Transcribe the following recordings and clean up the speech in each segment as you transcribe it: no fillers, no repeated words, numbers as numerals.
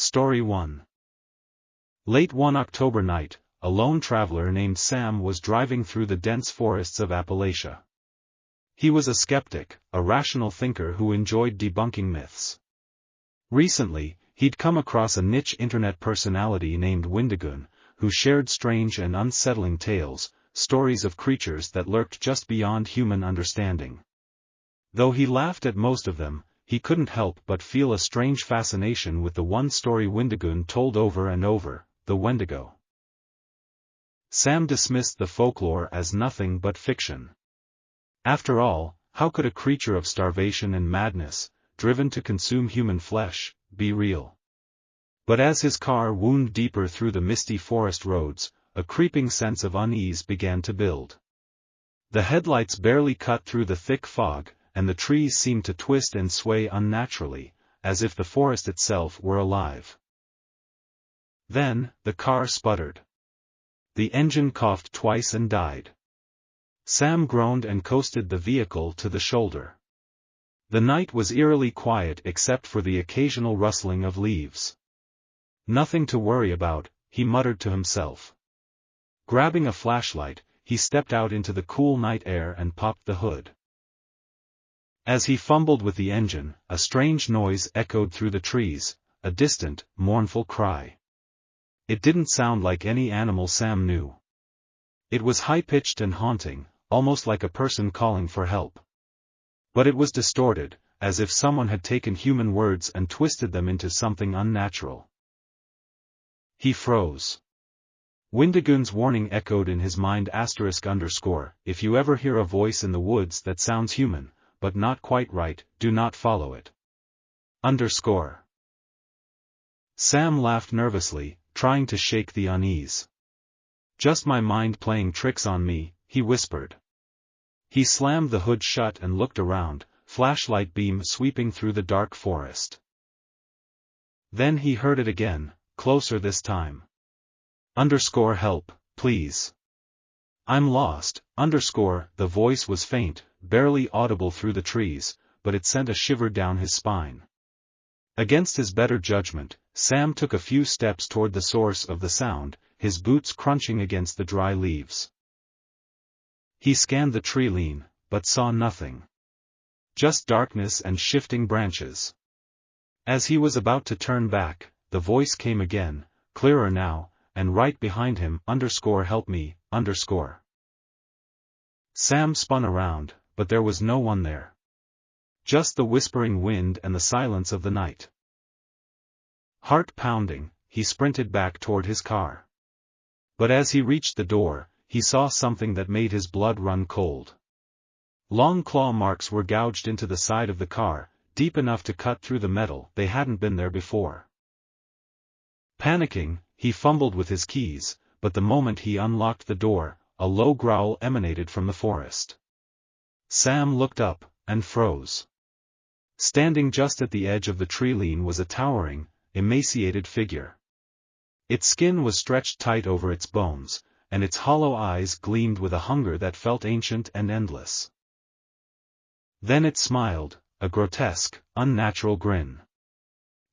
Story 1. Late one October night, a lone traveler named Sam was driving through the dense forests of Appalachia. He was a skeptic, a rational thinker who enjoyed debunking myths. Recently, he'd come across a niche internet personality named Windigoon, who shared strange and unsettling tales, stories of creatures that lurked just beyond human understanding. Though he laughed at most of them, he couldn't help but feel a strange fascination with the one story Windigoon told over and over, the Wendigo. Sam dismissed the folklore as nothing but fiction. After all, how could a creature of starvation and madness, driven to consume human flesh, be real? But as his car wound deeper through the misty forest roads, a creeping sense of unease began to build. The headlights barely cut through the thick fog, and the trees seemed to twist and sway unnaturally, as if the forest itself were alive. Then, the car sputtered. The engine coughed twice and died. Sam groaned and coasted the vehicle to the shoulder. The night was eerily quiet except for the occasional rustling of leaves. Nothing to worry about, he muttered to himself. Grabbing a flashlight, he stepped out into the cool night air and popped the hood. As he fumbled with the engine, a strange noise echoed through the trees, a distant, mournful cry. It didn't sound like any animal Sam knew. It was high-pitched and haunting, almost like a person calling for help. But it was distorted, as if someone had taken human words and twisted them into something unnatural. He froze. Windigoon's warning echoed in his mind ***, if you ever hear a voice in the woods that sounds human, but not quite right, do not follow it. _ Sam laughed nervously, trying to shake the unease. Just my mind playing tricks on me, he whispered. He slammed the hood shut and looked around, flashlight beam sweeping through the dark forest. Then he heard it again, closer this time. _help, please. I'm lost, _ the voice was faint, barely audible through the trees, but it sent a shiver down his spine. Against his better judgment, Sam took a few steps toward the source of the sound, his boots crunching against the dry leaves. He scanned the tree-line, but saw nothing. Just darkness and shifting branches. As he was about to turn back, the voice came again, clearer now, and right behind him, _help me, _. Sam spun around, but there was no one there. Just the whispering wind and the silence of the night. Heart pounding, he sprinted back toward his car. But as he reached the door, he saw something that made his blood run cold. Long claw marks were gouged into the side of the car, deep enough to cut through the metal. They hadn't been there before. Panicking, he fumbled with his keys, but the moment he unlocked the door, a low growl emanated from the forest. Sam looked up, and froze. Standing just at the edge of the tree-line was a towering, emaciated figure. Its skin was stretched tight over its bones, and its hollow eyes gleamed with a hunger that felt ancient and endless. Then it smiled, a grotesque, unnatural grin.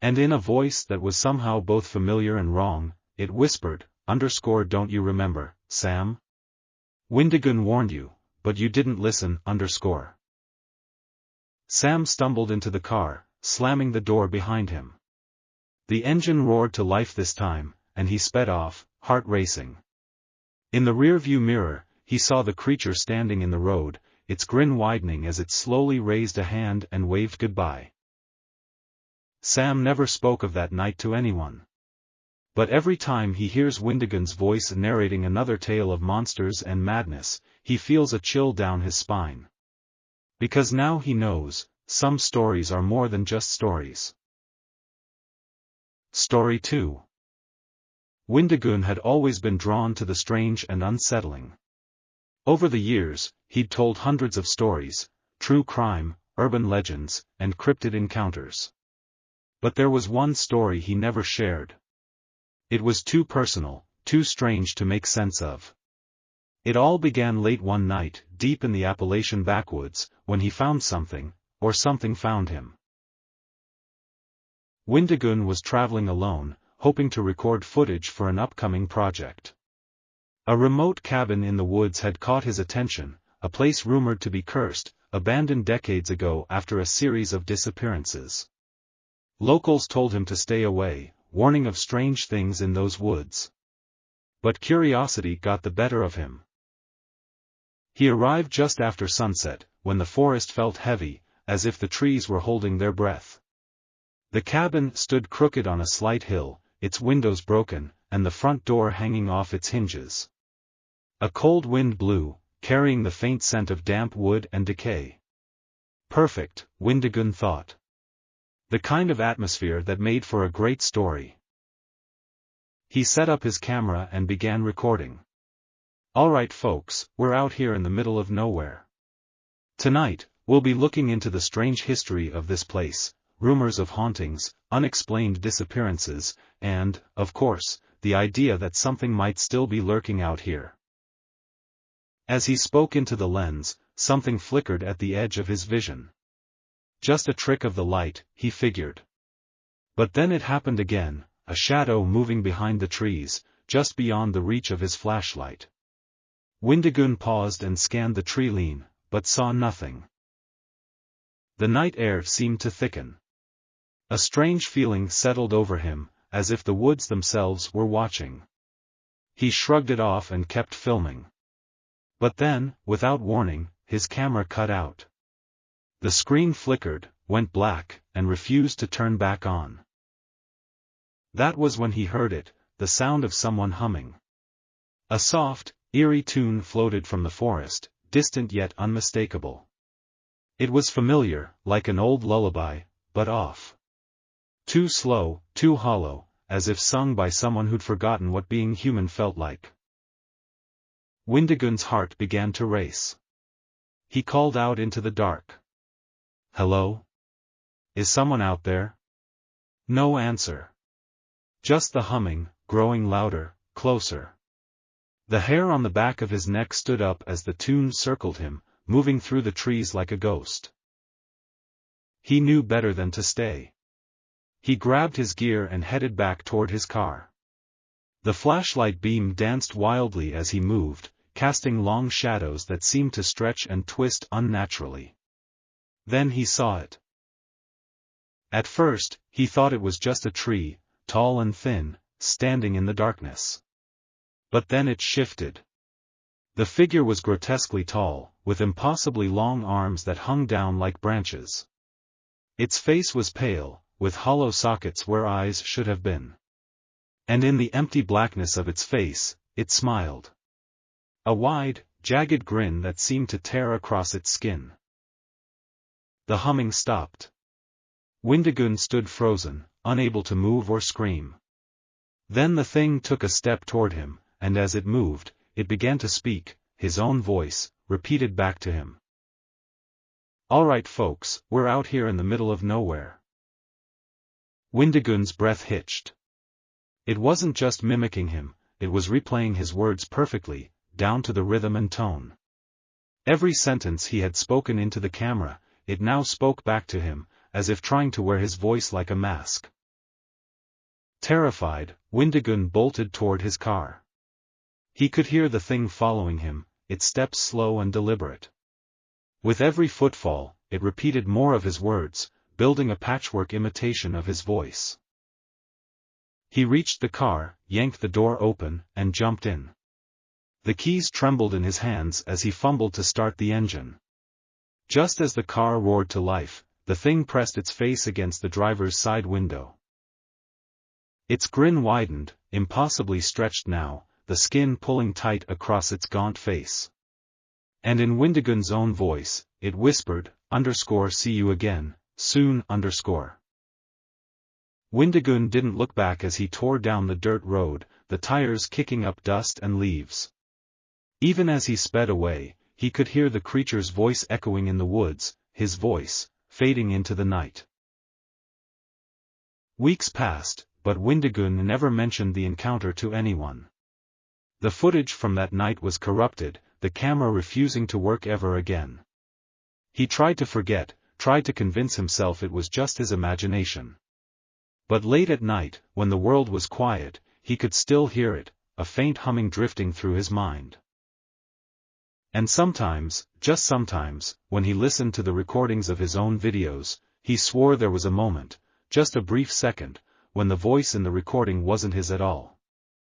And in a voice that was somehow both familiar and wrong, it whispered, _ don't you remember, Sam? Windigoon warned you, but you didn't listen, _. Sam stumbled into the car, slamming the door behind him. The engine roared to life this time, and he sped off, heart racing. In the rearview mirror, he saw the creature standing in the road, its grin widening as it slowly raised a hand and waved goodbye. Sam never spoke of that night to anyone. But every time he hears Windigoon's voice narrating another tale of monsters and madness, he feels a chill down his spine. Because now he knows, some stories are more than just stories. Story 2. Windigoon had always been drawn to the strange and unsettling. Over the years, he'd told hundreds of stories, true crime, urban legends, and cryptid encounters. But there was one story he never shared. It was too personal, too strange to make sense of. It all began late one night, deep in the Appalachian backwoods, when he found something, or something found him. Windigun was traveling alone, hoping to record footage for an upcoming project. A remote cabin in the woods had caught his attention, a place rumored to be cursed, abandoned decades ago after a series of disappearances. Locals told him to stay away, warning of strange things in those woods. But curiosity got the better of him. He arrived just after sunset, when the forest felt heavy, as if the trees were holding their breath. The cabin stood crooked on a slight hill, its windows broken, and the front door hanging off its hinges. A cold wind blew, carrying the faint scent of damp wood and decay. Perfect, Windigun thought. The kind of atmosphere that made for a great story. He set up his camera and began recording. Alright folks, we're out here in the middle of nowhere. Tonight, we'll be looking into the strange history of this place, rumors of hauntings, unexplained disappearances, and, of course, the idea that something might still be lurking out here. As he spoke into the lens, something flickered at the edge of his vision. Just a trick of the light, he figured. But then it happened again, a shadow moving behind the trees, just beyond the reach of his flashlight. Windigun paused and scanned the tree line, but saw nothing. The night air seemed to thicken. A strange feeling settled over him, as if the woods themselves were watching. He shrugged it off and kept filming. But then, without warning, his camera cut out. The screen flickered, went black, and refused to turn back on. That was when he heard it, the sound of someone humming. A soft, eerie tune floated from the forest, distant yet unmistakable. It was familiar, like an old lullaby, but off. Too slow, too hollow, as if sung by someone who'd forgotten what being human felt like. Windigun's heart began to race. He called out into the dark. Hello? Is someone out there? No answer. Just the humming, growing louder, closer. The hair on the back of his neck stood up as the tune circled him, moving through the trees like a ghost. He knew better than to stay. He grabbed his gear and headed back toward his car. The flashlight beam danced wildly as he moved, casting long shadows that seemed to stretch and twist unnaturally. Then he saw it. At first, he thought it was just a tree, tall and thin, standing in the darkness. But then it shifted. The figure was grotesquely tall, with impossibly long arms that hung down like branches. Its face was pale, with hollow sockets where eyes should have been. And in the empty blackness of its face, it smiled. A wide, jagged grin that seemed to tear across its skin. The humming stopped. Windigun stood frozen, unable to move or scream. Then the thing took a step toward him, and as it moved, it began to speak, his own voice, repeated back to him. Alright folks, we're out here in the middle of nowhere. Windigun's breath hitched. It wasn't just mimicking him, it was replaying his words perfectly, down to the rhythm and tone. Every sentence he had spoken into the camera, it now spoke back to him, as if trying to wear his voice like a mask. Terrified, Windigun bolted toward his car. He could hear the thing following him, its steps slow and deliberate. With every footfall, it repeated more of his words, building a patchwork imitation of his voice. He reached the car, yanked the door open, and jumped in. The keys trembled in his hands as he fumbled to start the engine. Just as the car roared to life, the thing pressed its face against the driver's side window. Its grin widened, impossibly stretched now, the skin pulling tight across its gaunt face. And in Windigun's own voice, it whispered, "See you again, soon." Windigun didn't look back as he tore down the dirt road, the tires kicking up dust and leaves. Even as he sped away, he could hear the creature's voice echoing in the woods, his voice, fading into the night. Weeks passed, but Windigun never mentioned the encounter to anyone. The footage from that night was corrupted, the camera refusing to work ever again. He tried to forget, tried to convince himself it was just his imagination. But late at night, when the world was quiet, he could still hear it, a faint humming drifting through his mind. And sometimes, just sometimes, when he listened to the recordings of his own videos, he swore there was a moment, just a brief second, when the voice in the recording wasn't his at all.